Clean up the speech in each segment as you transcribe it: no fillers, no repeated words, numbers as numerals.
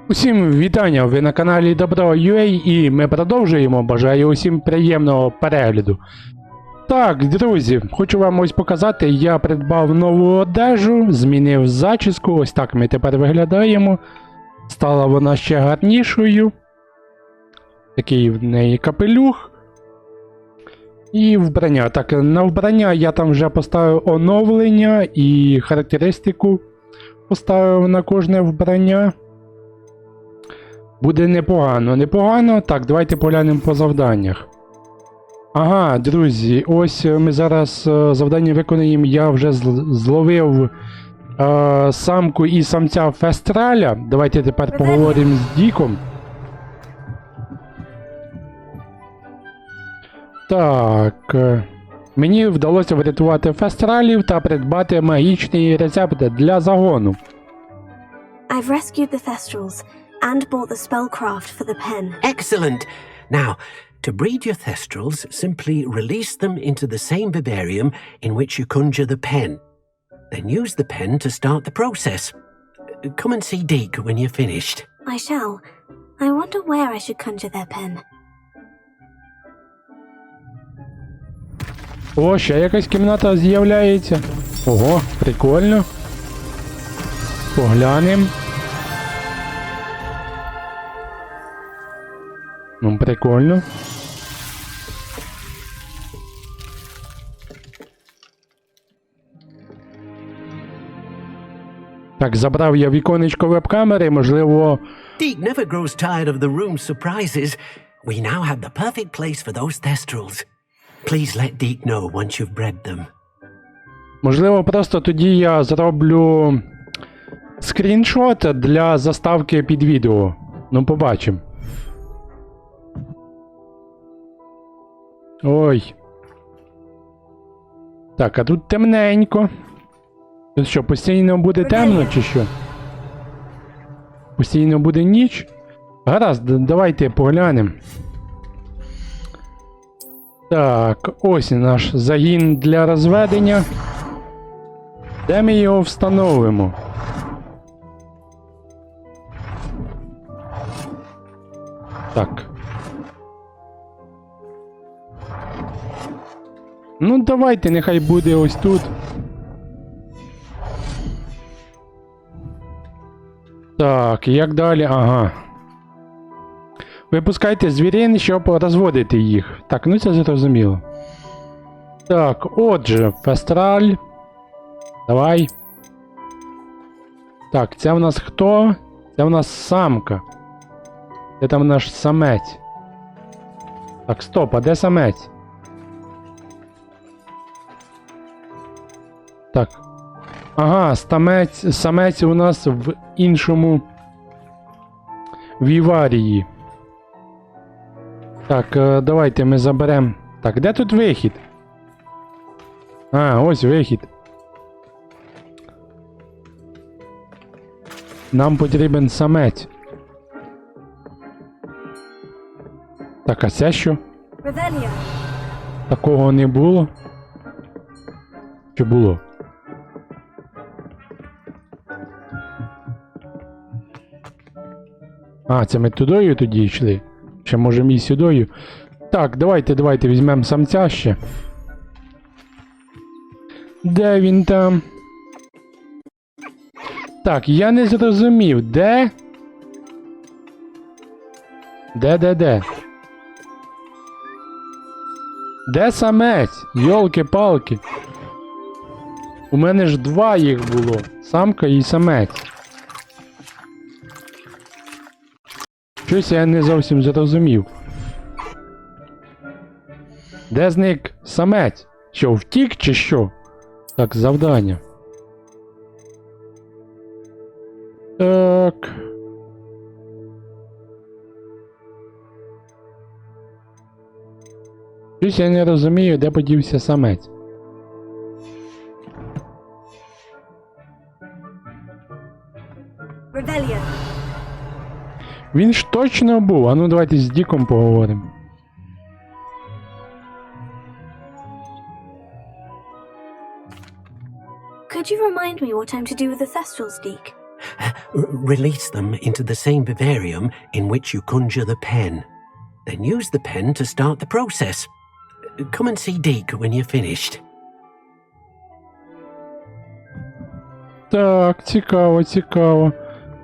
Усім вітання, ви на каналі Добро.ua і ми продовжуємо. Бажаю усім приємного перегляду. Так, друзі, хочу вам ось показати, я придбав нову одежу, змінив зачіску, ось так ми тепер виглядаємо. Стала вона ще гарнішою. Такий в неї капелюх. І вбрання. Так, на вбрання я там вже поставив оновлення і характеристику поставив на кожне вбрання. Буде непогано. Так, давайте поглянемо по завданнях. Ага, друзі, ось ми зараз завдання виконуємо. Я вже зловив самку і самця фестраля. Давайте тепер поговоримо з Діком. Так. Мені вдалося врятувати фестралів та придбати магічний рецепт для загону. I've rescued the Thestrals and bought the spellcraft for the pen. Excellent! Now, to breed your Thestrals, simply release them into the same vivarium in which you conjure the pen. Then use the pen to start the process. Come and see Deke when you're finished. I shall. I wonder where I should conjure their pen. О, ще якась кімната з'являється. Ого, прикольно. Поглянемо. Ну, прикольно. Так, забрав я віконечко веб-камери, можливо... Deke never grows tired of the room's surprises. We now have the perfect place for those Thestrals. Please let Deke know once you've bred them. Можливо, просто тоді я зроблю скріншот для заставки під відео. Ну, побачимо. Ой. Так, а тут темненько. Тут що, постійно буде темно чи що? Постійно буде ніч? Гаразд, давайте поглянемо. Так, ось наш загін для розведення. Де ми його встановимо? Так. Ну, давайте, нехай буде ось тут. Так, як далі? Ага. Випускайте звірин, щоб розводити їх. Так, ну це зрозуміло. Так, отже, фестраль. Давай. Так, це в нас хто? Це в нас самка. Де там наш самець? Так, стоп, а де самець? Так. Ага, самець у нас в іншому віварії. Так, давайте ми заберемо. Так, де тут вихід? А, ось вихід. Нам потрібен самець. Так, а це що? Revelio. Такого не було? Чи було? А, це ми тудою тоді йшли. Ще можемо і сюдою. Так, давайте візьмемо самця ще. Де він там? Так, я не зрозумів, де? Де? Де самець? Йолки-палки. У мене ж два їх було. Самка і самець. Щось я не зовсім зрозумів. Де зник самець? Що, втік чи що? Так, завдання. Так. Щось я не розумію, де подівся самець. Revelio. Він ж точно був. А ну давайте з Діком поговоримо. Could you remind me what I'm to do with the Thestrals, Deke? Release them into the same vivarium in which you conjure the pen. Then use the pen to start the process. Come and see Deke when you're finished. Так, цікаво, цікаво.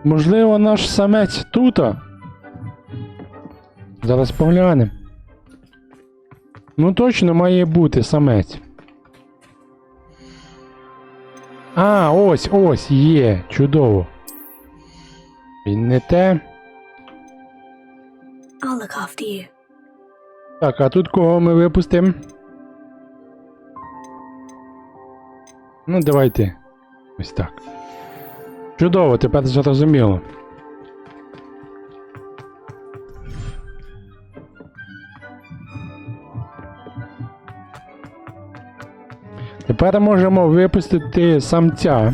Можливо, наш самець тута? Зараз поглянемо. Ну точно має бути самець. А, ось, є. Чудово. Він не те. I'll look after you. Так, а тут кого ми випустимо? Ну, давайте. Ось так. Чудово, тепер зрозуміло. Тепер можемо випустити самця.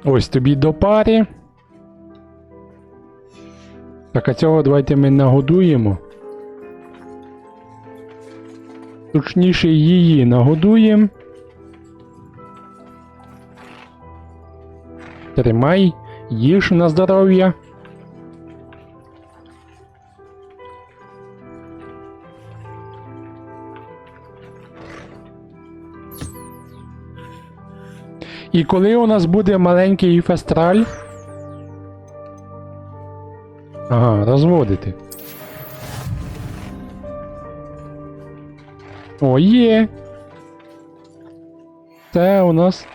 Ось тобі до пари. Так, а цього давайте ми нагодуємо. Точніше, її нагодуємо. Тримай, їж на здоров'я. І коли у нас буде маленький фестраль? Ага, розводити. О, є! Це у нас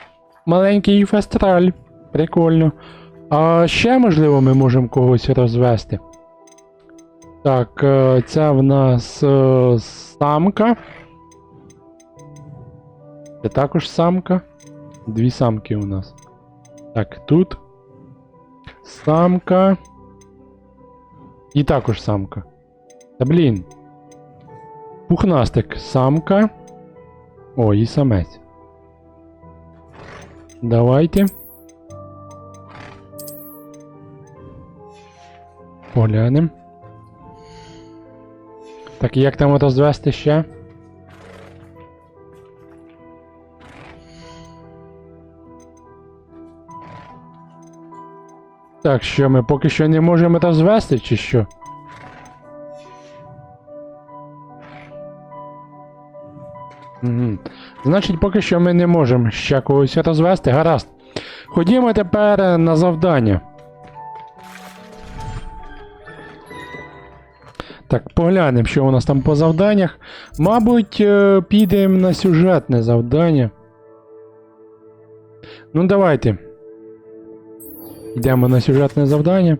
маленький фестраль. Прикольно. А ще, можливо, ми можемо когось розвести. Так, це в нас самка. Це також самка. Дві самки у нас. Так, тут. Самка. І також самка. Та блін. Пухнастик. Самка. О, і самець. Давайте. Поглянемо. Так, як там розвести ще? Так, що ми поки що не можемо розвести, чи що? Угу. Значить, поки що ми не можемо ще когось розвести. Гаразд. Ходімо тепер на завдання. Так, поглянемо, що у нас там по завданнях. Мабуть, підемо на сюжетне завдання. Ну, давайте. Йдемо на сюжетне завдання.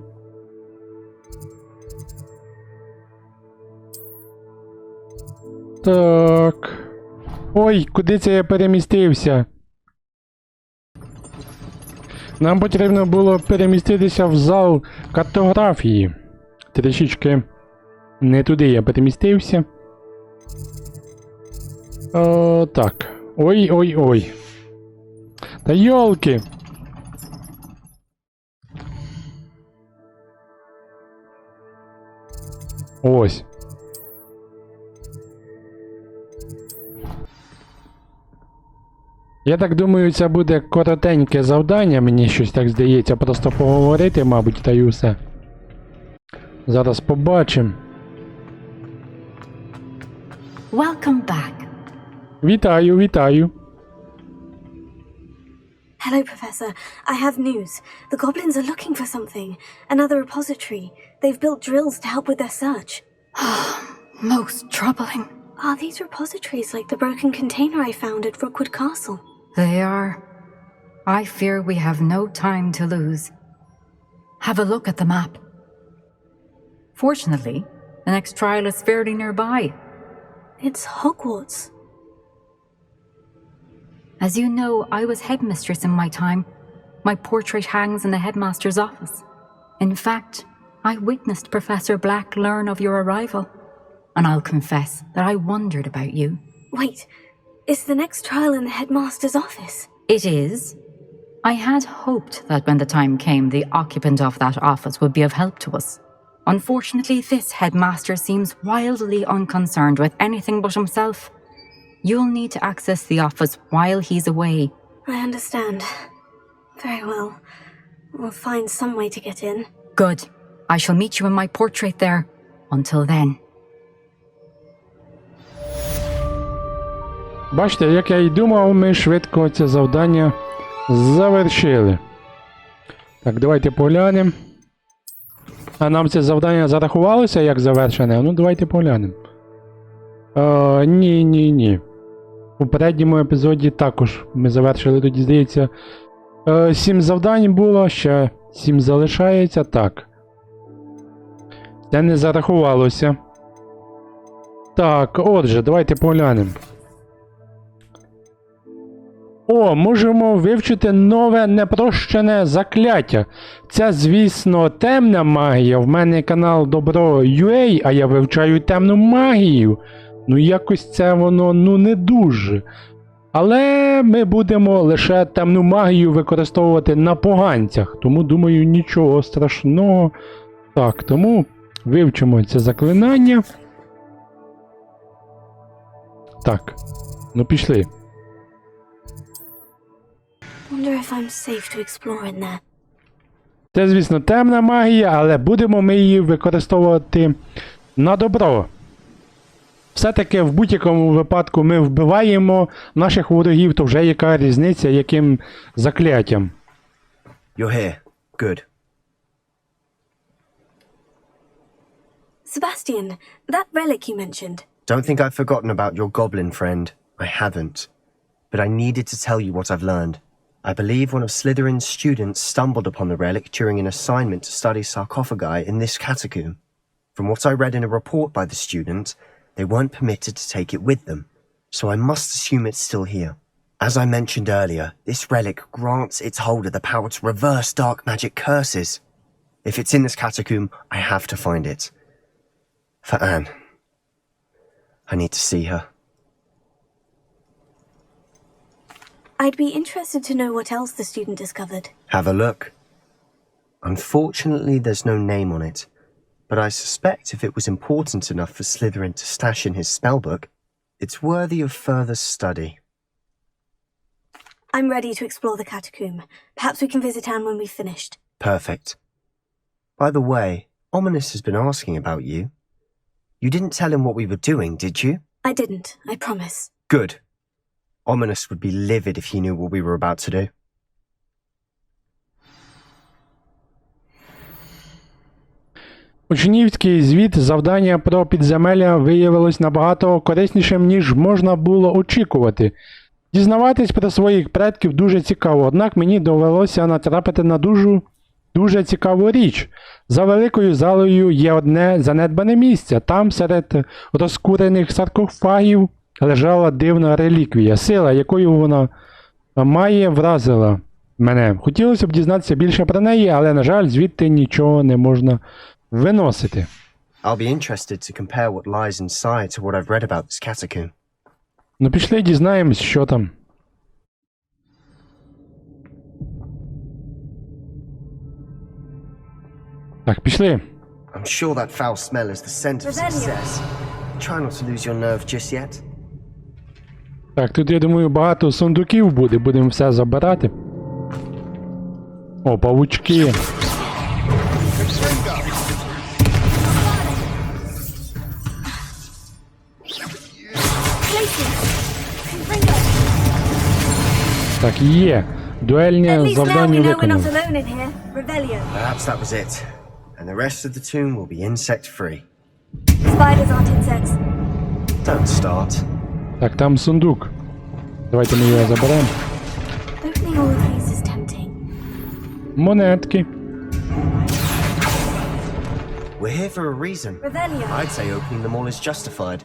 Так. Ой, куди це я перемістився? Нам потрібно було переміститися в зал картографії. Трішечки не туди я перемістився. Так. Ой-ой-ой. Та йолки! Ось. Я так думаю, це буде коротеньке завдання, мені щось так здається, просто поговорити, мабуть, та й усе. Зараз побачимо. Welcome back. Вітаю, вітаю. Hello, Professor. I have news. The goblins are looking for something. Another repository. They've built drills to help with their search. Most troubling. Are these repositories like the broken container I found at Rookwood Castle? They are. I fear we have no time to lose. Have a look at the map. Fortunately, the next trial is fairly nearby. It's Hogwarts. As you know, I was headmistress in my time. My portrait hangs in the headmaster's office. In fact, I witnessed Professor Black learn of your arrival. And I'll confess that I wondered about you. Wait, is the next trial in the headmaster's office? It is. I had hoped that when the time came, the occupant of that office would be of help to us. Unfortunately, this headmaster seems wildly unconcerned with anything but himself. You'll need to access the office while he's away. I understand. Very well. We'll find some way to get in. Good. I shall meet you in my portrait there. Until then. Бачите, як я й думав, ми швидко це завдання завершили. Так, давайте поглянемо. А нам це завдання зарахувалося як завершене? Ну, давайте поглянемо. Ні. У попередньому епізоді також ми завершили, тоді, здається, 7 завдань було, ще 7 залишається, так. Це не зарахувалося. Так, отже, давайте поглянемо. О, можемо вивчити нове непрощене закляття. Це, звісно, темна магія. В мене канал Добро.ua, а я вивчаю темну магію. Ну, якось це воно, не дуже. Але ми будемо лише темну магію використовувати на поганцях. Тому, думаю, нічого страшного. Так, тому вивчимо це заклинання. Так, ну пішли. Wonder if I'm safe to explore in there. Це, звісно, темна магія, але будемо ми її використовувати на добро. Все-таки в будь-якому випадку ми вбиваємо наших ворогів, то вже яка різниця, яким закляттям. You're here. Good. Sebastian, that relic you mentioned. Don't think I've forgotten about your goblin friend. I haven't. But I needed to tell you what I've learned. I believe one of Slytherin's students stumbled upon the relic during an assignment to study sarcophagi in this catacomb. From what I read in a report by the student, they weren't permitted to take it with them, so I must assume it's still here. As I mentioned earlier, this relic grants its holder the power to reverse dark magic curses. If it's in this catacomb, I have to find it. For Anne. I need to see her. I'd be interested to know what else the student discovered. Have a look. Unfortunately, there's no name on it, but I suspect if it was important enough for Slytherin to stash in his spellbook, it's worthy of further study. I'm ready to explore the catacomb. Perhaps we can visit Anne when we've finished. Perfect. By the way, Ominous has been asking about you. You didn't tell him what we were doing, did you? I didn't, I promise. Good. Ominous would be livid if he knew what we were about to do. Учнівський звіт завдання про підземелля виявилось набагато кориснішим, ніж можна було очікувати. Дізнаватись про своїх предків дуже цікаво, однак мені довелося натрапити на дуже цікаву річ. За великою залою є одне занедбане місце. Там серед розкурених саркофагів лежала дивна реліквія. Сила, якою вона має, вразила мене. Хотілося б дізнатися більше про неї, але, на жаль, звідти нічого не можна виносити. I'll be interested to compare what lies inside to what I've read about this catacomb. Ну пішли, дізнаємось, що там. Так, пішли. I'm sure that foul smell is the scent of success. Try not to lose your nerve just yet. Так, тут, я думаю, багато сундуків буде, будемо все забирати. О, павучки. Так, є. Дуельне завдання виконано. Perhaps that was it. And the rest of the tomb will be insect-free. Spiders aren't insects. Don't start. Так, там сундук. Давайте ми його заберемо. Opening all of these is tempting. Монетки. We're here for a reason. Revelio. I'd say opening them all is justified.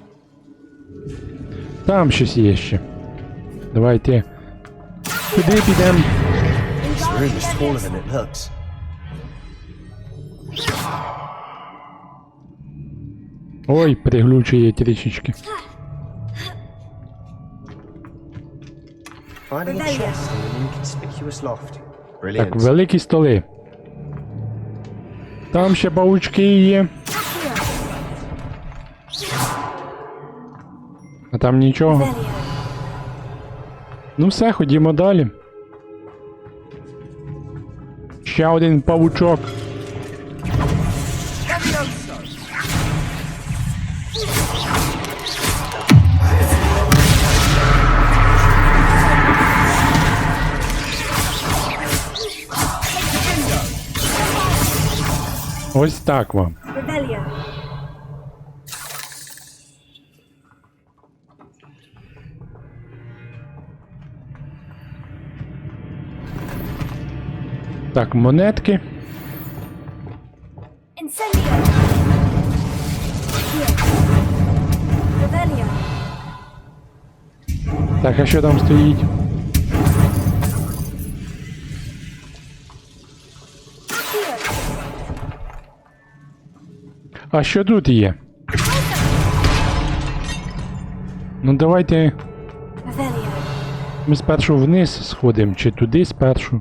Там щось є ще. Давайте. Куди підемо? This room is smaller than it looks. Ой, приглючує трішечки. Finding a chest in an inconspicuous loft. Так, Brilliant. великі столи. Там ще паучки є. А там нічого. Revelio. Ну все, ходімо далі. Ще один павучок. Ось так вам. Revelio. Так, монетки. Incendio. Here. Revelio. Так, а що там стоїть? Here. А що тут є? Ну давайте Revelio. ми спершу вниз сходимо, чи туди спершу.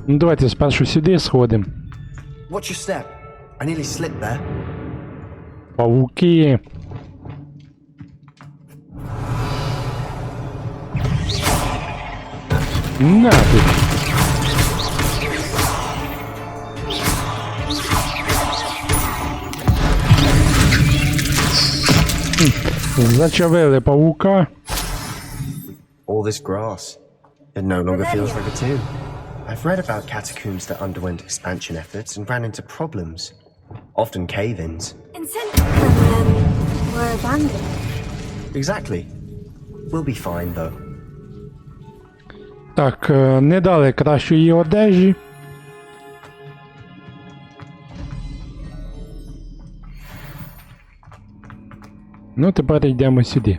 Ну давайте спершу сюди сходимо. Watch your step. I nearly slipped there. Павуки. На тут. Зачавили павука. All this grass. It no longer feels like a tomb. I've read about catacombs that underwent expansion efforts and ran into problems. Often cave-ins. Incendio. And then were abandoned. Exactly. We'll be fine, though. Так, не дали кращої одежі. Ну, тепер йдемо сюди.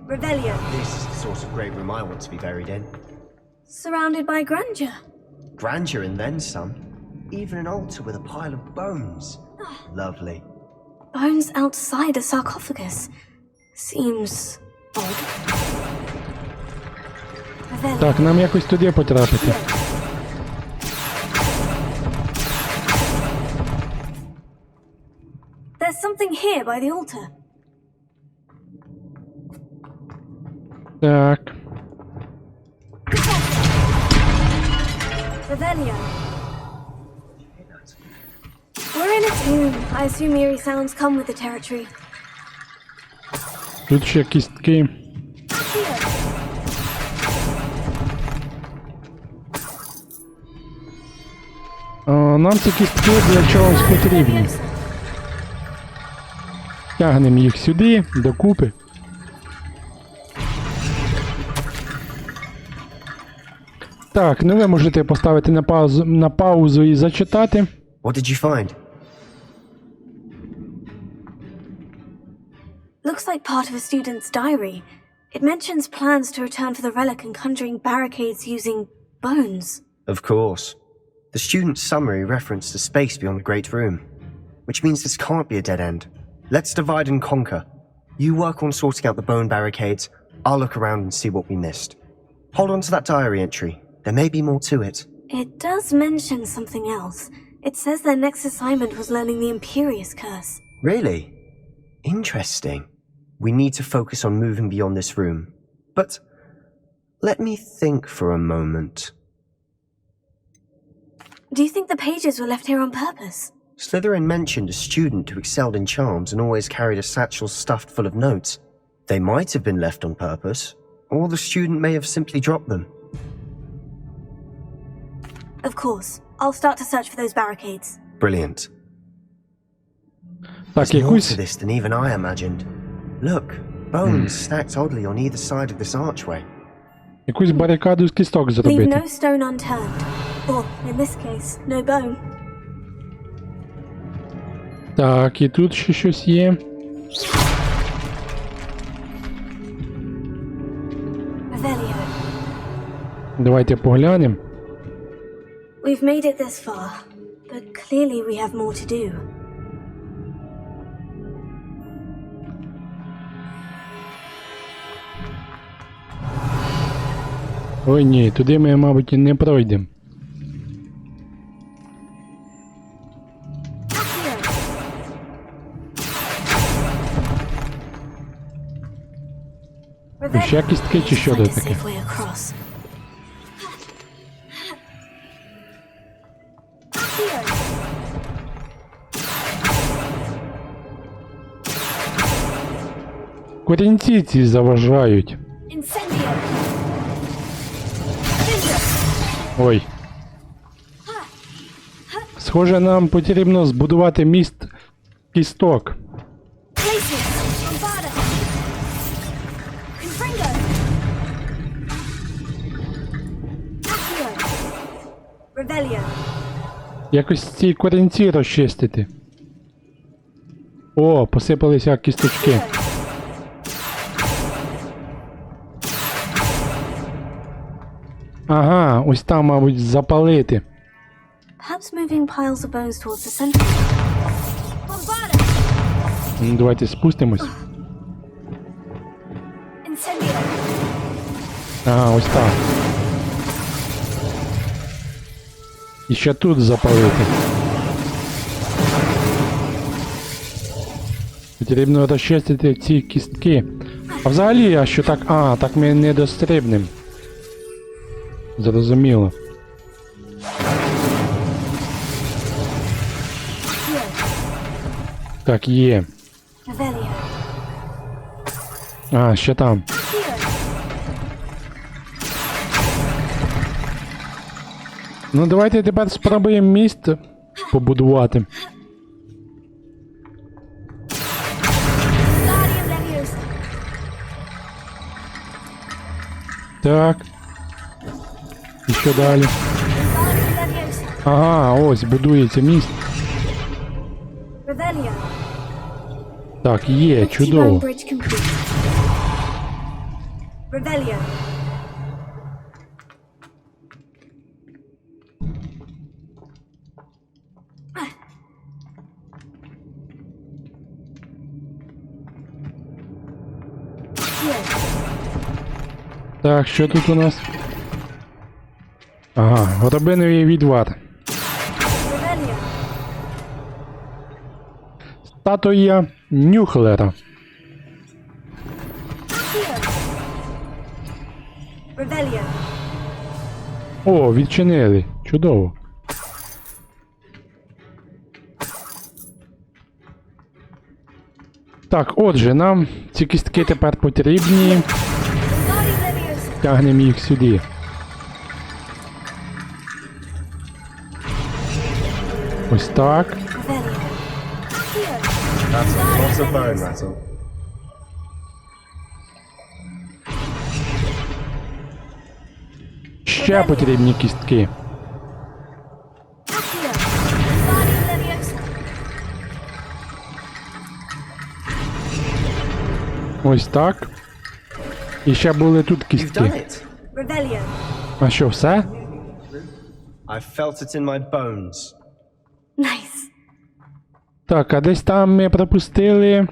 Revelio. This is the sort of great room I want to be buried in. Surrounded by grandeur. Grandeur and then some. Even an altar with a pile of bones. Lovely. Bones outside a sarcophagus. Seems odd. Revelio. Так, нам якось туди потрапити. There's something here by the altar. Так. Revelio. We're in a tomb. I assume eerie sounds come with the territory. Тут ще кістки. Here. Нам ці кістки для чогось потрібні. Тягнемо їх сюди, докупи. Так, ну ви можете поставити на паузу і зачитати. What did you find? Looks like part of a student's diary. It mentions plans to return for the relic and conjuring barricades using bones. Of course. The student's summary referenced a space beyond the Great Room, which means this can't be a dead end. Let's divide and conquer. You work on sorting out the bone barricades, I'll look around and see what we missed. Hold on to that diary entry. There may be more to it. It does mention something else. It says their next assignment was learning the Imperious Curse. Really? Interesting. We need to focus on moving beyond this room. But let me think for a moment. Do you think the pages were left here on purpose? Slytherin mentioned a student who excelled in charms and always carried a satchel stuffed full of notes. They might have been left on purpose, or the student may have simply dropped them. Of course. I'll start to search for those barricades. Brilliant. Так, There's more якусь... to this than even I imagined. Look, bones stacked oddly on either side of this archway. Якусь барикаду з кісток Leave зробити. no stone unturned. Or, in this case, no bone. Так, і тут ще щось є. Revelio. Давайте поглянемо. We've made it this far, but clearly we have more to do. Ой ні, туди ми, мабуть, не пройдемо. Ще кістки чи що Find це a таке? safe way across. Here. Корінці ці заважають. Incendio. Vision. Ой. Схоже, нам потрібно збудувати міст кісток. Glacius. Bombada. Confringo. Accio. Revelio. Якось ці корінці розчистити. О, посипалися кісточки. Ага, ось там, мабуть, запалити. Perhaps moving piles of bones towards the center. Bombada. Ну, давайте спустимось. Incendio. Ага, ось так. І ще тут запалити. Потрібно розчистити ці кістки. А взагалі, а що так? А, так ми не дострибнемо. Зрозуміло. Так, є. Revelio. А, ще там. Here. Ну, давайте тепер спробуємо міст побудувати. Guardian Leviosa. Так. І що далі? Guardian Leviosa. Ага, ось будується міст. Revelio. Так, є, Bone чудово. bridge complete. Revelio. Here. Так, що тут у нас? Ага, горобиновий відвар. Revelio. Статуя Нюхлера. Here. Revelio. О, відчинили. Чудово. Так, отже, нам ці кістки тепер потрібні. Guardian Leviosa. Тягнемо їх сюди. Ось так. Revelio. Here. That's a lot of bone rattle. Ще потрібні кістки. Accio. Guardian Leviosa. Ось так. І ще були тут You've кістки. done it. Revelio. А що, все? I felt it in my bones. Nice. Так, а десь там ми пропустили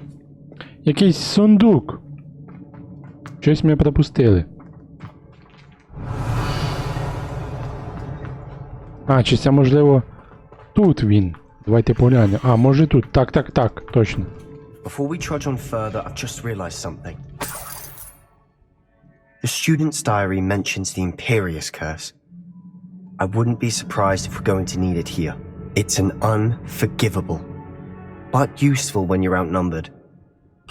якийсь сундук. Щось ми пропустили. А, чи це можливо тут він? Давайте поглянемо. А, може тут. Так, так, так, точно. Before we trudge on further, I've just realized something. The student's diary mentions the Imperious Curse. I wouldn't be surprised if we're going to need it here. It's an unforgivable, but useful when you're outnumbered.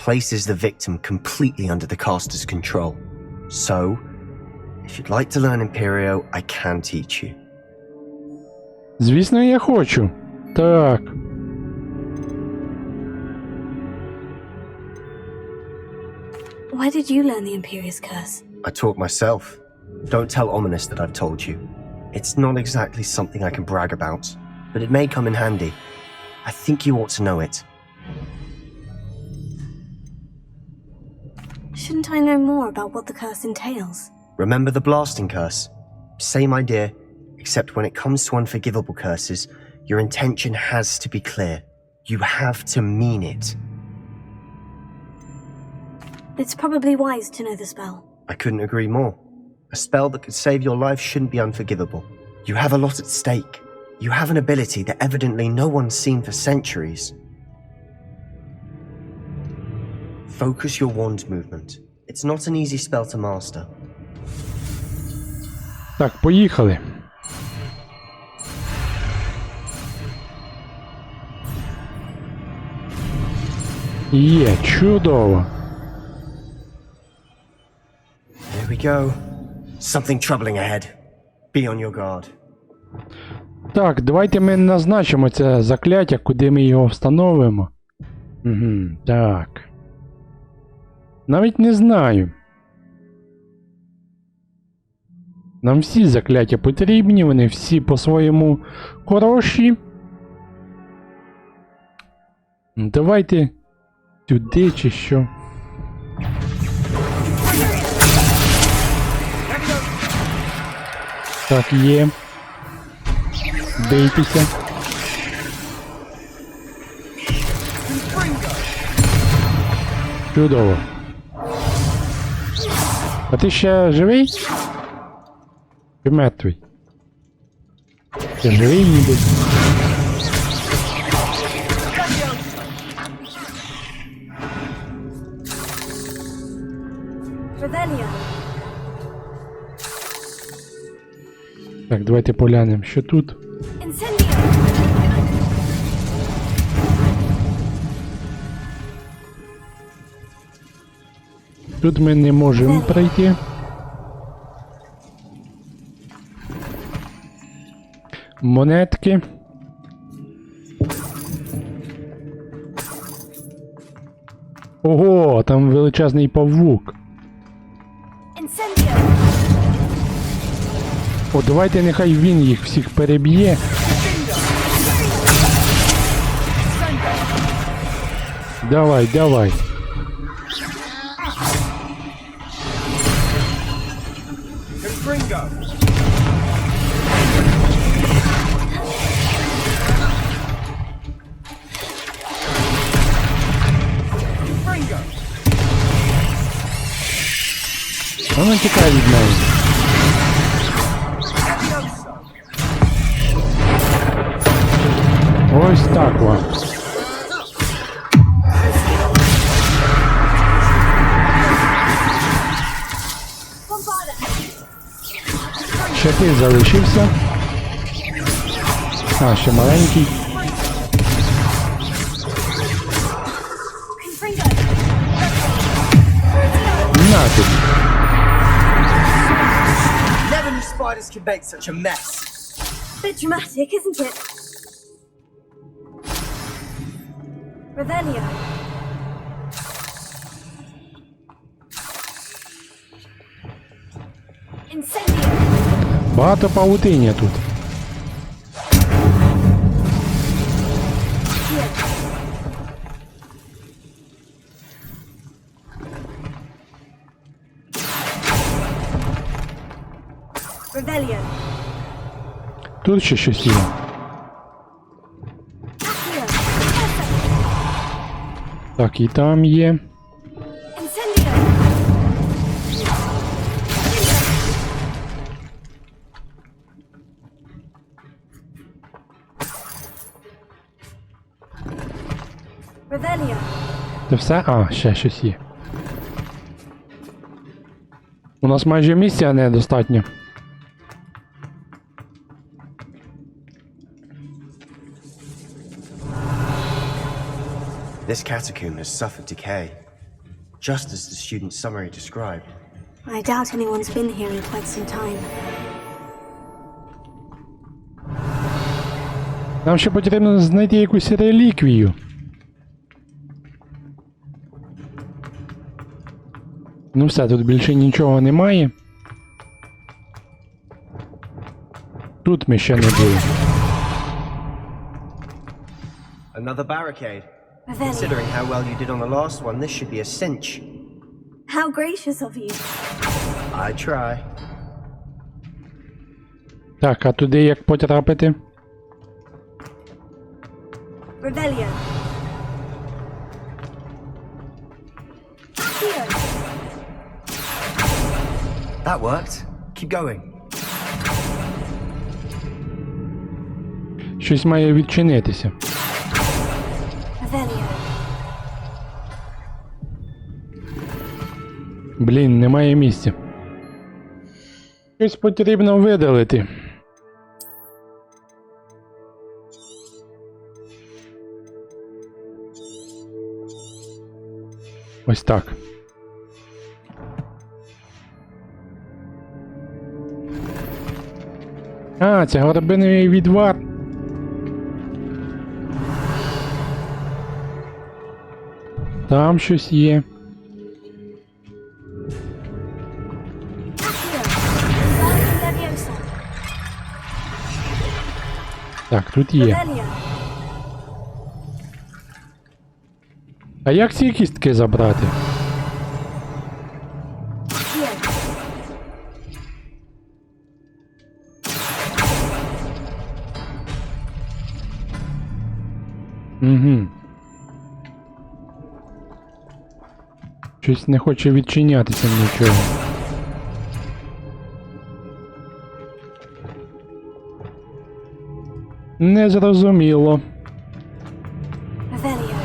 Places the victim completely under the caster's control. So, if you'd like to learn Imperio, I can teach you. Звісно, я хочу. Так. Why did you learn the Imperious Curse? I taught myself. Don't tell Ominous that I've told you. It's not exactly something I can brag about, but it may come in handy. I think you ought to know it. Shouldn't I know more about what the curse entails? Remember the blasting curse? Same idea, except when it comes to unforgivable curses, your intention has to be clear. You have to mean it. It's probably wise to know the spell. I couldn't agree more. A spell that could save your life shouldn't be unforgivable. You have a lot at stake. You have an ability that evidently no one's seen for centuries. Focus your wand movement. It's not an easy spell to master. Так, поїхали. Є, чудово. Here we go. Something troubling ahead. Be on your guard. Так, давайте ми назначимо це закляття, куди ми його встановимо. Так. Навіть не знаю. Нам всі закляття потрібні, вони всі по-своєму хороші. Давайте сюди чи що. Так, є. Бийтеся. Чудово. А ти ще живий? Чи мертвий? Ти живий ніби? Revelio. Так, давайте поглянемо, що тут. Incendio. Тут ми не можемо пройти. Монетки. Ого, там величезний павук. Incendio. О, давайте нехай він їх всіх переб'є. Давай, давай. Вона тікає від мене. Ось так вам. Ще ти залишився. А, ще маленький. На тобі. Never knew spiders could make such a mess. Bit dramatic, isn't it? Revelio. Incendio. Багато павутиння тут. Revelio. Тут ще щось є. Accio. Так, і там є. Incendio. Revelio. Це все? А, ще щось є. У нас майже місця недостатньо. This catacomb has suffered decay, just as the student's summary described. I doubt anyone's been here in quite some time. Нам ще потрібно знайти якусь реліквію. Ну все, тут більше нічого немає. Тут ми ще не були. Another barricade. Revelio. Considering how well you did on the last one, this should be a cinch. How gracious of you. I try. Так, а туди як потрапити? Revelio. Accio. That worked. Keep going. Щось має відчинитися. Revelio. Блін, немає місця. Щось потрібно видалити. Ось так. А, це горобиновий відвар. Там щось є. Так, тут є. Revelio. А як ці кістки забрати? Here. Угу. Щось не хоче відчинятися нічого. Незрозуміло. Revelio.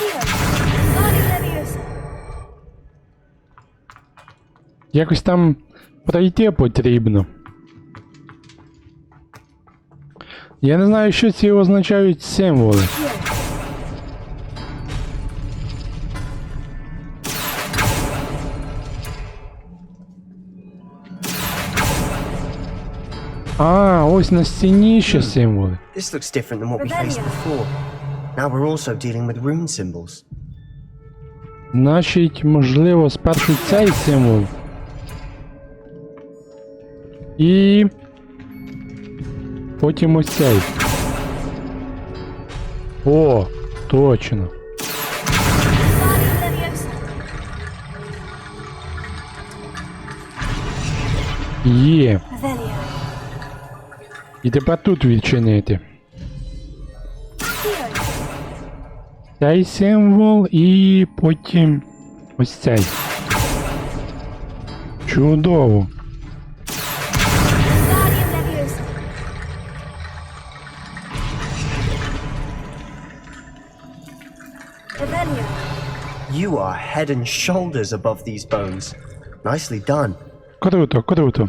Here. Vivani Leviosa. Якось там пройти потрібно. Я не знаю, що ці означають символи. Here. А, ось на стіні ще символи. This looks different than what we faced Revelio. before. Now we're also dealing with rune symbols. Значить, можливо, спершу цей символ. І потім ось цей. О, точно. Vivani Leviosa. Є. Revelio. І тепер тут відчинити. Here. Цей символ і потім ось цей. Чудово. Vivani Leviosa. Revelio. You are head and shoulders above these bones. Nicely done. Круто, круто.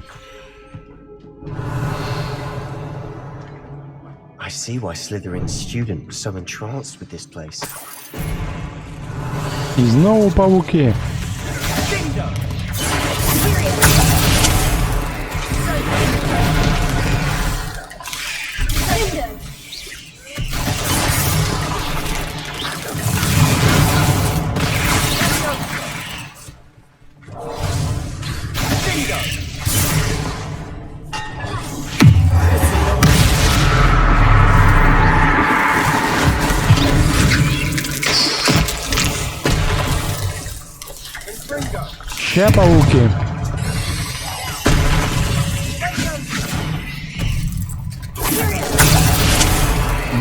I see why Slytherin's student was so entranced with this place. І знову павуки. Cinder. Ще павуки.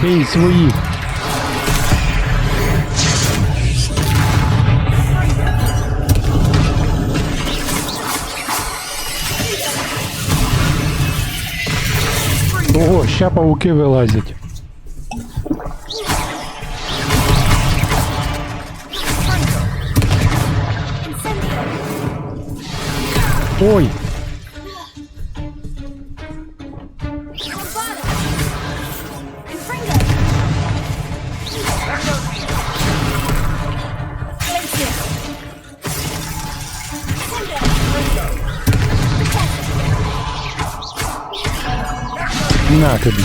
Бій своїх. Ого, ще павуки вилазять. Incendio. Ой, Bombada. Confringo. Glacier. Cinder. на тобі.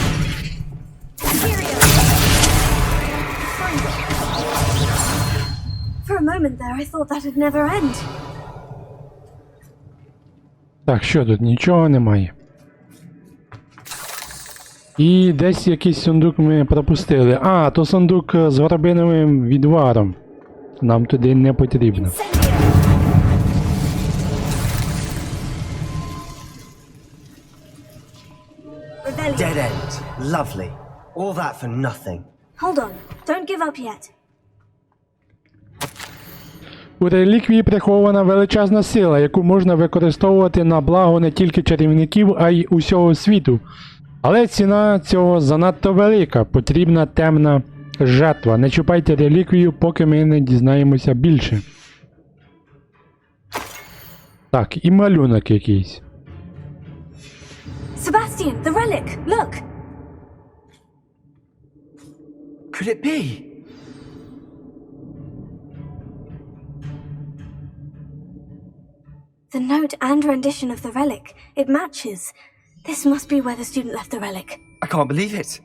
Imperio. For a moment there, I thought that'd never end. Так, що тут? Нічого немає. І десь якийсь сундук ми пропустили. А, то сундук з горобиновим відваром. Нам туди не потрібно. Incendio. Revelio. Dead end. Lovely. All that for nothing. Hold on. Don't give up yet. У реліквії прихована величезна сила, яку можна використовувати на благо не тільки чарівників, а й усього світу. Але ціна цього занадто велика, потрібна темна жертва. Не чіпайте реліквію, поки ми не дізнаємося більше. Так, і малюнок якийсь. Sebastian, the relic! Look! Could it be? The note and rendition of the relic. It matches. This must be where the student left the relic. I can't believe it.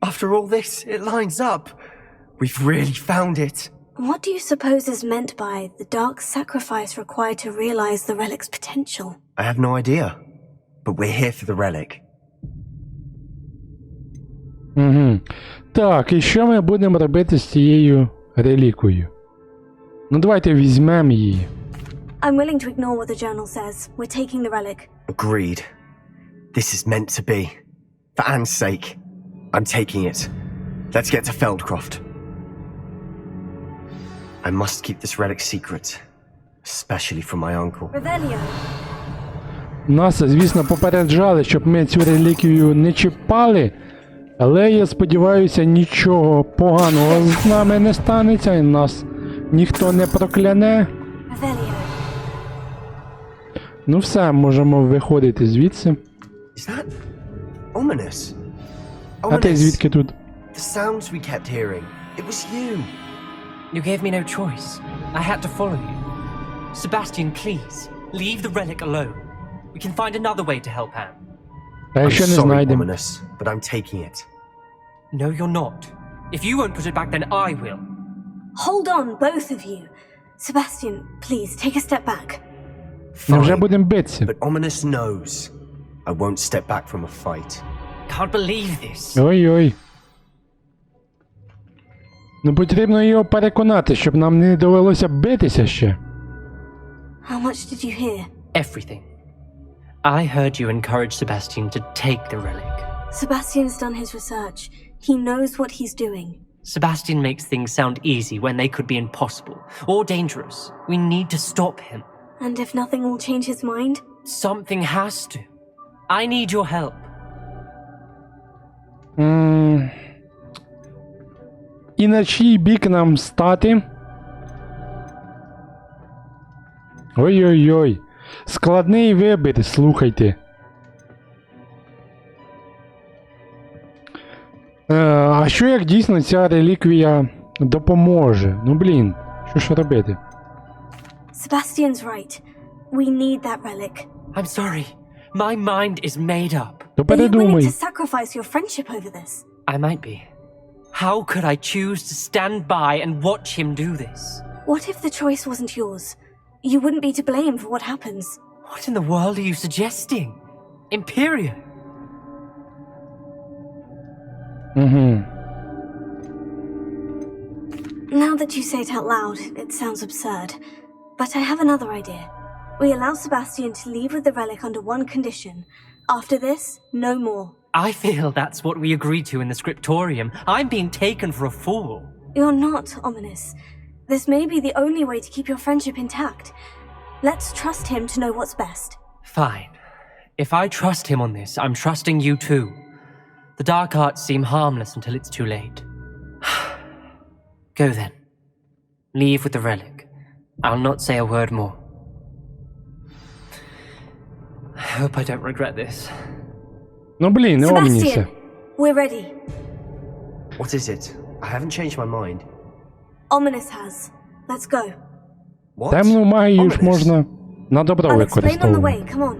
After all this, it lines up. We've really found it. What do you suppose is meant by the dark sacrifice required to realize the relic's potential? I have no idea. But we're here for the relic. Угу. Так, і що ми будемо робити з цією реліквією? Ну давайте візьмемо її. I'm willing to ignore what the journal says. We're taking the relic. Agreed. This is meant to be. For Anne's sake, I'm taking it. Let's get to Feldcroft. I must keep this relic secret. Especially from my uncle. Revelio. Нас, звісно, попереджали, щоб ми цю реліквію не чіпали, але я сподіваюся, нічого поганого з нами не станеться і нас ніхто не прокляне. Revelio. Ну все, можемо виходити звідси. Is that ominous? А ти звідки тут? The sounds we kept hearing. It was you. You gave me no choice. I had to follow you. Sebastian, please, leave the relic alone. We can find another way to help Anne. А I'm якщо не sorry, знайдемо? ominous, but I'm taking it. No, you're not. If you won't put it back, then I will. Hold on, both of you. Sebastian, please, take a step back. Невже Fine, будемо битися? but ominous knows I won't step back from a fight. Can't believe this. Ой-ой. Ну потрібно його переконати, щоб нам не довелося битися ще. How much did you hear? Everything. I heard you encourage Sebastian to take the relic. Sebastian's done his research. He knows what he's doing. Sebastian makes things sound easy when they could be impossible or dangerous. We need to stop him. And if nothing will change his mind? Something has to. I need your help. І на чий бік нам стати? Ой-ой-ой. Складний вибір, слухайте. А що як дійсно ця реліквія допоможе? Ну блін, що ж робити? Sebastian's right. We need that relic. I'm sorry. My mind is made up. То Are you willing передумай. to sacrifice your friendship over this? I might be. How could I choose to stand by and watch him do this? What if the choice wasn't yours? You wouldn't be to blame for what happens. What in the world are you suggesting? Imperial? Угу. Now that you say it out loud, it sounds absurd. But I have another idea. We allow Sebastian to leave with the relic under one condition. After this, no more. I feel that's what we agreed to in the scriptorium. I'm being taken for a fool. You're not, Ominous. This may be the only way to keep your friendship intact. Let's trust him to know what's best. Fine. If I trust him on this, I'm trusting you too. The dark arts seem harmless until it's too late. Go then. Leave with the relic. I'll not say a word more. I hope I don't regret this. Ну блін, не омніся. Sebastian, we're ready. What is it? I haven't changed my mind. Ominous has. Let's go. What? Темну магію ж Ominous? можна на добро I'll explain on the використовувати. way. Come on.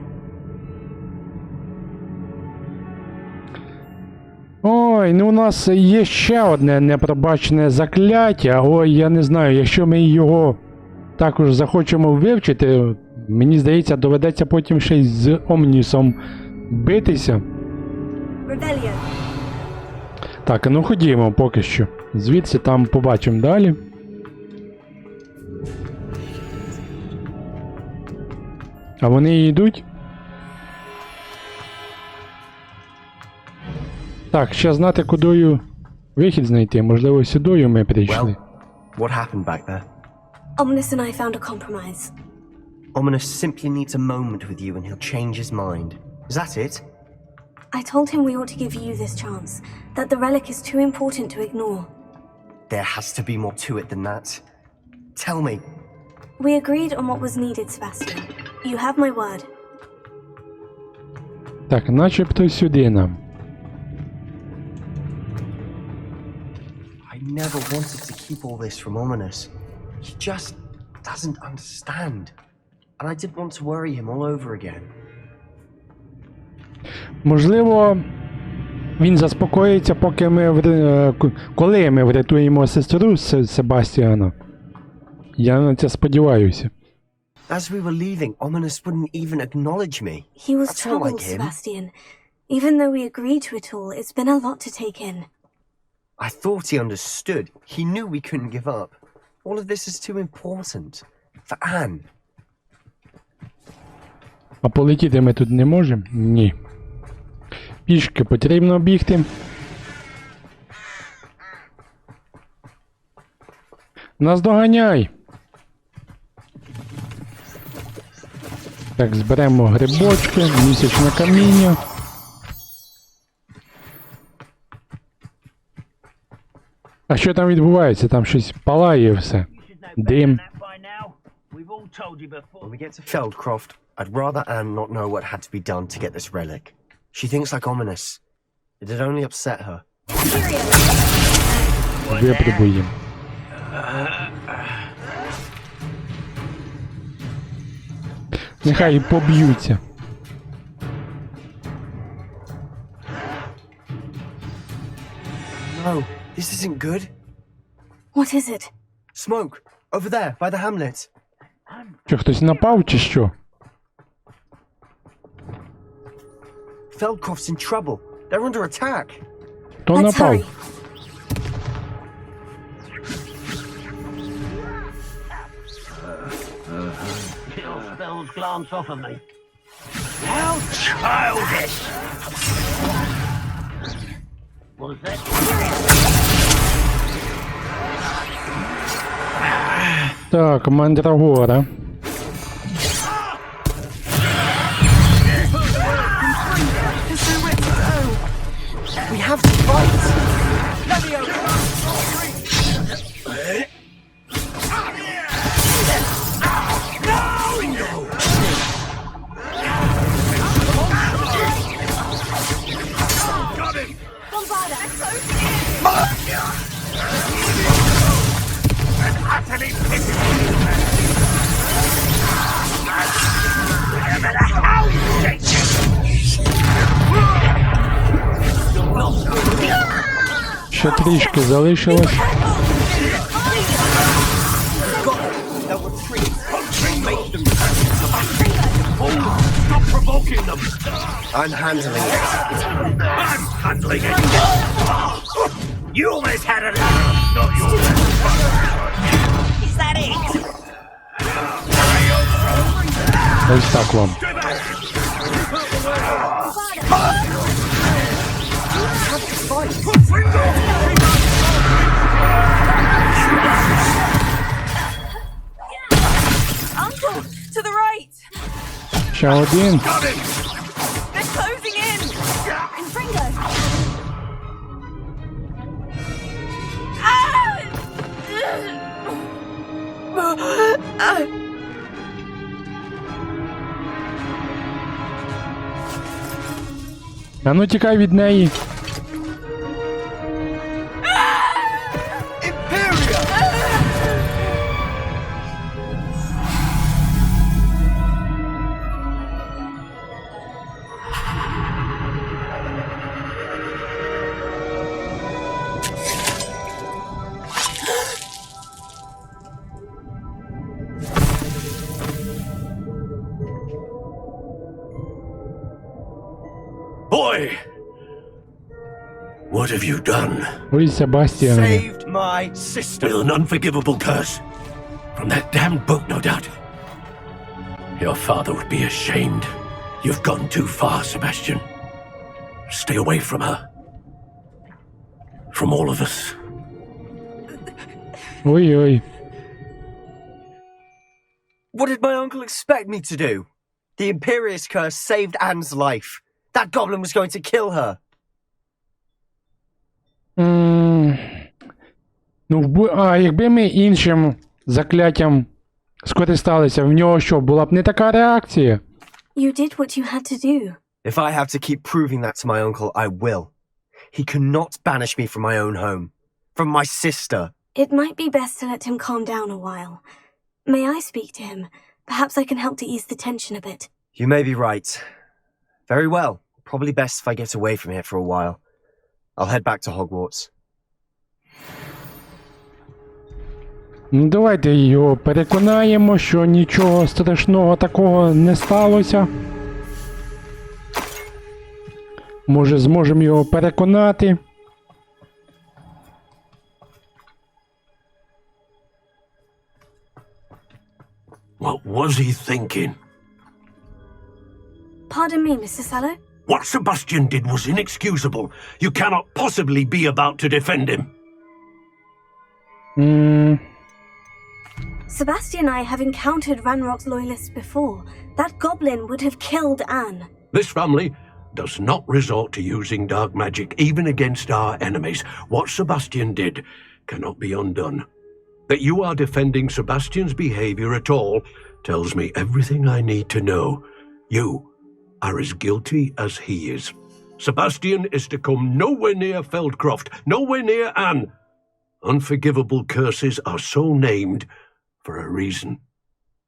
Ой, ну у нас є ще одне непробачене закляття. Ой, я не знаю, якщо ми його також захочемо вивчити, мені здається, доведеться потім ще й з Омнісом битися. Revelio. Так, ну ходімо поки що. Звідси там побачимо далі. А вони йдуть? Так, ще знати, кудою вихід знайти. Можливо, сюдою ми прийшли. Well, what happened back there? Ominous and I found a compromise. Ominous simply needs a moment with you and he'll change his mind. Is that it? I told him we ought to give you this chance, that the relic is too important to ignore. There has to be more to it than that. Tell me. We agreed on what was needed, Sebastian. You have my word. Так, начебто сюди нам. I never wanted to keep all this from Ominous. He just doesn't understand. And I didn't want to worry him all over again. Можливо, він заспокоїться, поки коли ми врятуємо сестру Себастьяна. Я на це сподіваюся. As we were leaving, Ominous wouldn't even acknowledge me. He was That's not troubled, like him. Sebastian. Even though we agreed to it all, it's been a lot to take in. I thought he understood. He knew we couldn't give up. All of this is too important. For Anne. А полетіти ми тут не можемо? Ні. Пішки потрібно бігти. Наздоганяй! Так, зберемо грибочки, місячне каміння. А що там відбувається? Там щось палає все. Дим. When we get to Feldcroft, I'd rather Anne not know what had to be done to get this relic. She thinks like Ominous. It'd only upset her. Випробуємо. Нехай поб'ються. No, this isn't good. What is it? Smoke! Over there, by the hamlet. Що, хтось напав чи що? Feldcroft's in trouble. They're under attack. Хто Let's напав? hurry. Spells glance off of me. How childish! Was that? Так, мандрагора. We have to fight! Ще трішки залишилось. Stop provoking them! I'm handling it. I'm handling it! You almost had it! Not yours! Is that it? Ось так вам. Uncle, to the right! Ще один. They're closing in! And Fringo! А ну тікай від неї. Boy! What have you done? Ой, Себастьяне. Saved my sister. With an unforgivable curse? From that damned book, no doubt. Your father would be ashamed. You've gone too far, Sebastian. Stay away from her. From all of us. Ой-ой. What did my uncle expect me to do? The Imperious curse saved Anne's life. That goblin was going to kill her. Якби ми іншим закляттям скористалися, в нього що, була б не така реакція? You did what you had to do. If I have to keep proving that to my uncle, I will. He cannot banish me from my own home. From my sister. It might be best to let him calm down a while. May I speak to him? Perhaps I can help to ease the tension a bit. You may be right. Very well. Probably best if I get away from here for a while. I'll head back to Hogwarts. Ну, давайте його переконаємо, що нічого страшного такого не сталося. Може, зможемо його переконати. What was he thinking? Pardon me, Mr. Sallow? What Sebastian did was inexcusable. You cannot possibly be about to defend him. Sebastian and I have encountered Ranrock's loyalists before. That goblin would have killed Anne. This family does not resort to using dark magic even against our enemies. What Sebastian did cannot be undone. That you are defending Sebastian's behavior at all tells me everything I need to know. You are as guilty as he is. Sebastian is to come nowhere near Feldcroft, nowhere near Anne. Unforgivable curses are so named for a reason.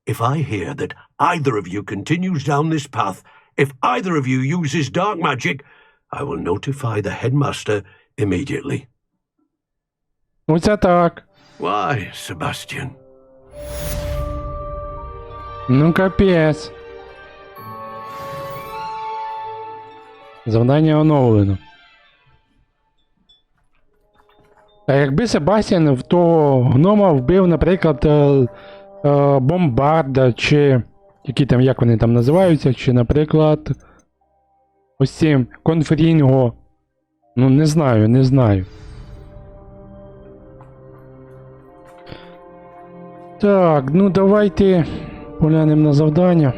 If I hear that either of you continues down this path, if either of you uses dark magic, I will notify the headmaster immediately. Оце так. Why, Sebastian? Ну, капець. Завдання оновлено. А якби Себастьян в того гнома вбив, наприклад, бомбарда, чи які там, як вони там називаються, чи, наприклад, ось цим конфрінго. Ну, не знаю. Так, ну давайте поглянемо на завдання.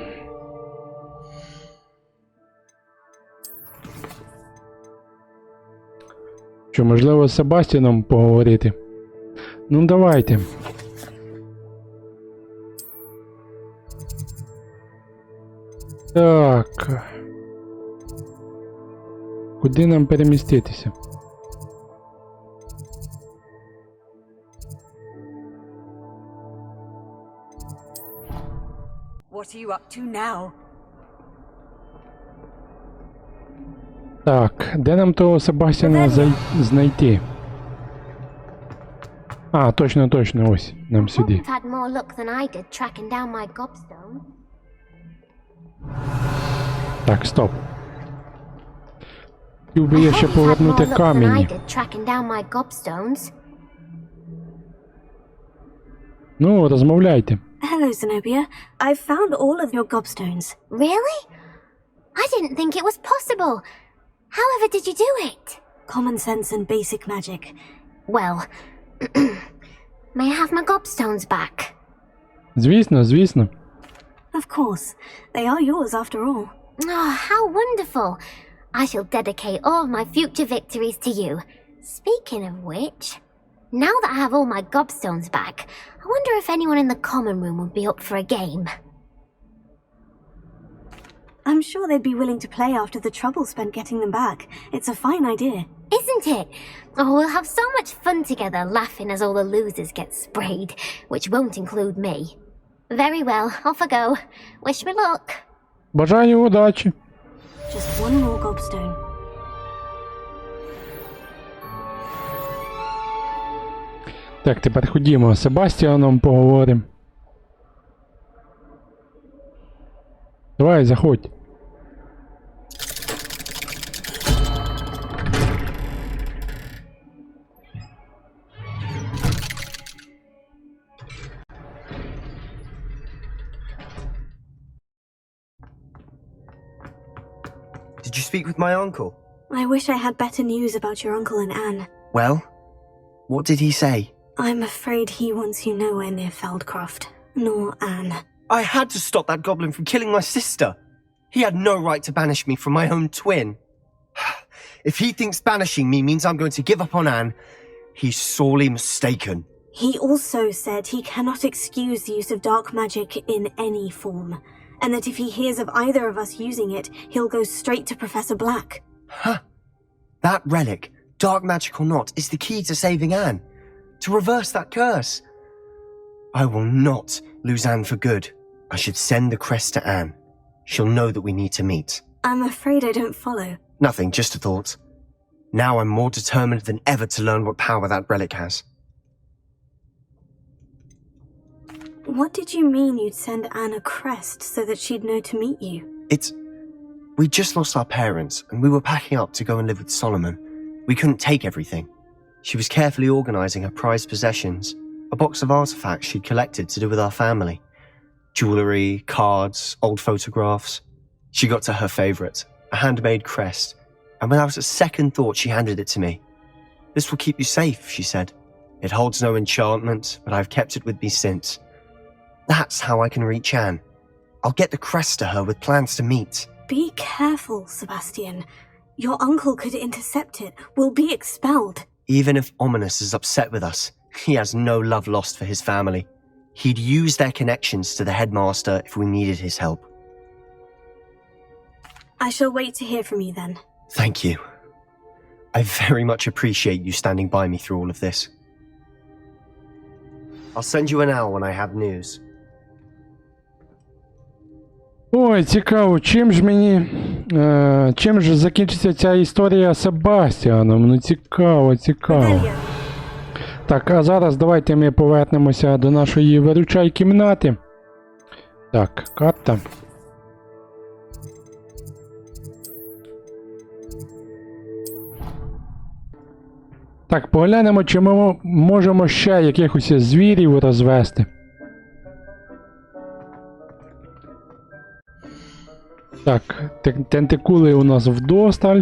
Що, можливо, з Себастьяном поговорити? Ну, давайте. Так. Куди нам переміститися? What are you up to now? Так, де нам того Себастьяна знайти? А, точно, ось, нам сюди. You've had more luck than I did tracking down my gobstone. Так, стоп. Хотів би я ще повернути камінь. Ну, розмовляйте. Hello, Zenobia. I've found all of your gobstones. Really? I didn't think it was possible. However did you do it? Common sense and basic magic. Well, may I have my gobstones back? Звісно. Of course. They are yours after all. Oh, how wonderful. I shall dedicate all of my future victories to you. Speaking of which, now that I have all my gobstones back, I wonder if anyone in the common room would be up for a game. I'm sure they'd be willing to play after the trouble spent getting them back. It's a fine idea. Isn't it? Oh, we'll have so much fun together laughing as all the losers get sprayed, which won't include me. Very well, off I go. Wish me luck. Бажаю удачі. Just one more gobstone. Так, тепер ходімо з Себастьяном поговоримо. Давай, заходь. Did you speak with my uncle? I wish I had better news about your uncle and Anne. Well, what did he say? I'm afraid he wants you nowhere near Feldcroft, nor Anne. I had to stop that goblin from killing my sister. He had no right to banish me from my own twin. If he thinks banishing me means I'm going to give up on Anne, he's sorely mistaken. He also said he cannot excuse the use of dark magic in any form, and that if he hears of either of us using it, he'll go straight to Professor Black. Huh. That relic, dark magic or not, is the key to saving Anne. To reverse that curse. I will not lose Anne for good. I should send the crest to Anne. She'll know that we need to meet. I'm afraid I don't follow. Nothing, just a thought. Now I'm more determined than ever to learn what power that relic has. What did you mean you'd send Anne a crest so that she'd know to meet you? We just lost our parents, and we were packing up to go and live with Solomon. We couldn't take everything. She was carefully organizing her prized possessions, a box of artifacts she'd collected to do with our family. Jewelry, cards, old photographs. She got to her favorite, a handmade crest, and without a second thought she handed it to me. This will keep you safe, she said. It holds no enchantment, but I've kept it with me since. That's how I can reach Anne. I'll get the crest to her with plans to meet. Be careful, Sebastian. Your uncle could intercept it. We'll be expelled. Even if Ominous is upset with us, he has no love lost for his family. He'd use their connections to the headmaster if we needed his help. I shall wait to hear from you then. Thank you. I very much appreciate you standing by me through all of this. I'll send you an owl when I have news. Ой, цікаво, чим ж закінчиться ця історія з Себастіаном? Ну цікаво. Так, а зараз давайте ми повернемося до нашої виручай кімнати. Так, карта. Так, поглянемо, чи ми можемо ще якихось звірів розвести. Так, тентикули у нас вдосталь.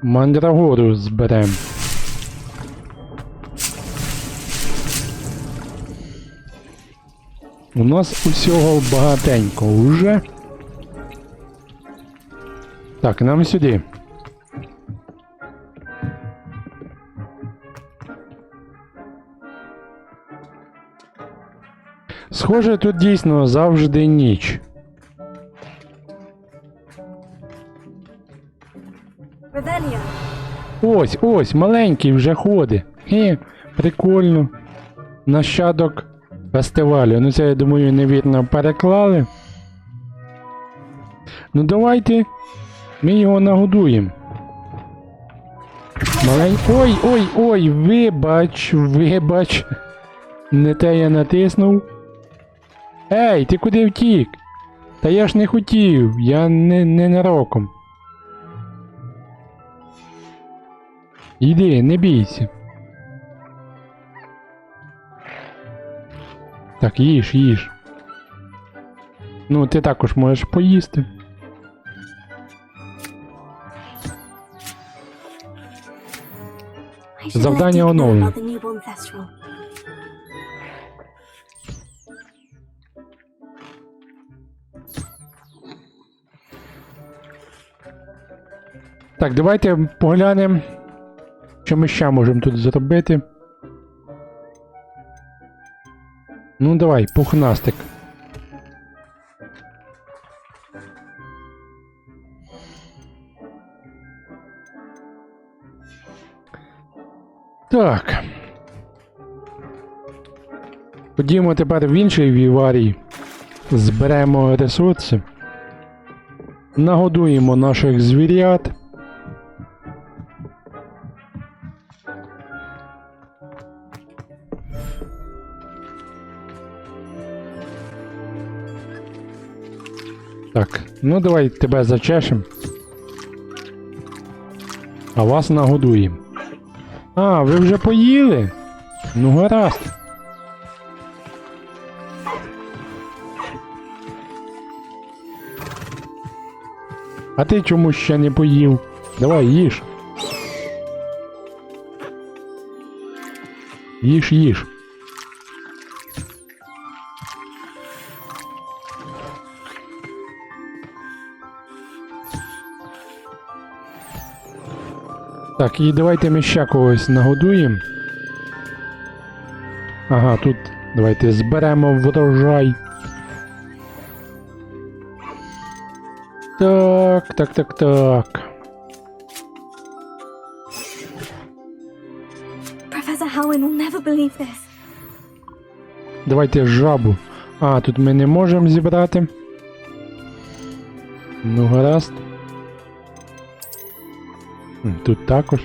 Мандрагору зберемо. У нас усього багатенько уже. Так, нам сюди. Схоже, тут дійсно завжди ніч. Ось, маленький вже ходить. Прикольно. Нащадок фестивалю. Ну це, я думаю, невірно переклали. Ну давайте ми його нагодуємо. Ой, вибач. Не те я натиснув. Ей, ти куди втік? Та я ж не хотів, я не ненароком. Іди, не бійся. Так, їж. Ну, ти також можеш поїсти. Завдання оновлено. Так, давайте поглянемо, що ми ще можемо тут зробити. Ну давай, пухнастик. Так. Ходімо тепер в інший віварій. Зберемо ресурси. Нагодуємо наших звірят. Так, ну давай тебе зачешем. А вас нагодуємо. А, ви вже поїли? Ну гаразд. А ти чому ще не поїв? Давай, їж. Так, і давайте ми ще когось нагодуємо. Ага, тут давайте зберемо врожай. Так. Professor Howin will never believe this. Давайте жабу. А, тут ми не можемо зібрати. Ну, гаразд. Тут також.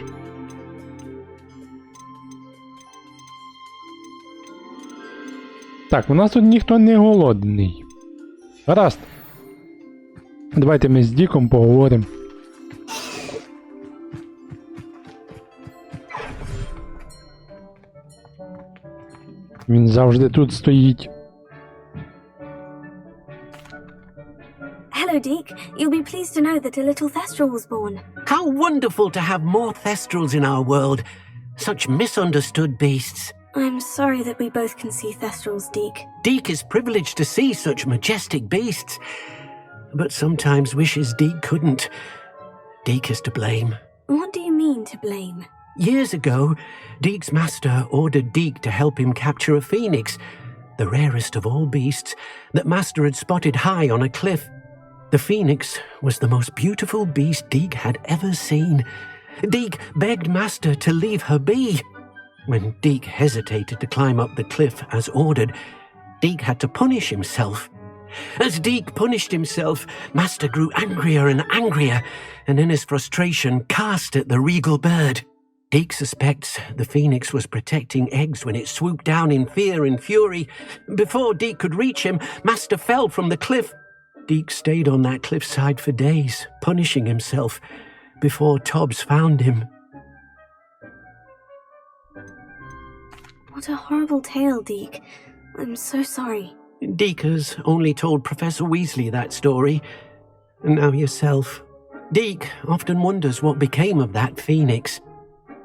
Так, у нас тут ніхто не голодний. Гаразд. Давайте ми з Діком поговоримо. Він завжди тут стоїть. Hello, Deke. You'll be pleased to know that a little Thestral was born. How wonderful to have more Thestrals in our world. Such misunderstood beasts. I'm sorry that we both can see Thestrals, Deke. Deke is privileged to see such majestic beasts. But sometimes wishes Deke couldn't. Deke is to blame. What do you mean to blame? Years ago, Deke's master ordered Deke to help him capture a phoenix, the rarest of all beasts, that master had spotted high on a cliff. The phoenix was the most beautiful beast Deke had ever seen. Deke begged master to leave her be. When Deke hesitated to climb up the cliff as ordered, Deke had to punish himself. As Deke punished himself, master grew angrier and angrier, and in his frustration cast at the regal bird. Deke suspects the phoenix was protecting eggs when it swooped down in fear and fury. Before Deke could reach him, master fell from the cliff. Deke stayed on that cliffside for days, punishing himself, before Tobbs found him. What a horrible tale, Deke. I'm so sorry. Deke has only told Professor Weasley that story, and now yourself. Deke often wonders what became of that phoenix.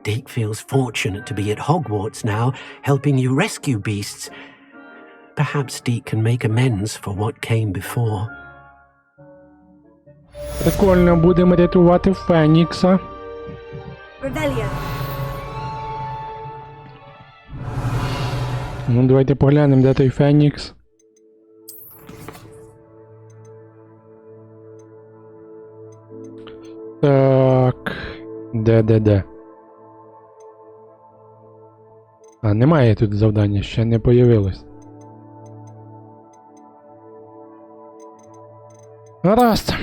Deke feels fortunate to be at Hogwarts now, helping you rescue beasts. Perhaps Deke can make amends for what came before. Прикольно, будемо рятувати Фенікса. Revelio. Ну, давайте поглянемо, де той Фенікс. Так. Де? А, немає тут завдання, ще не появилось. Гаразд.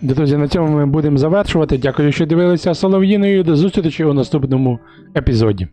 Друзі, на цьому ми будемо завершувати. Дякую, що дивилися Солов'їною. До зустрічі у наступному епізоді.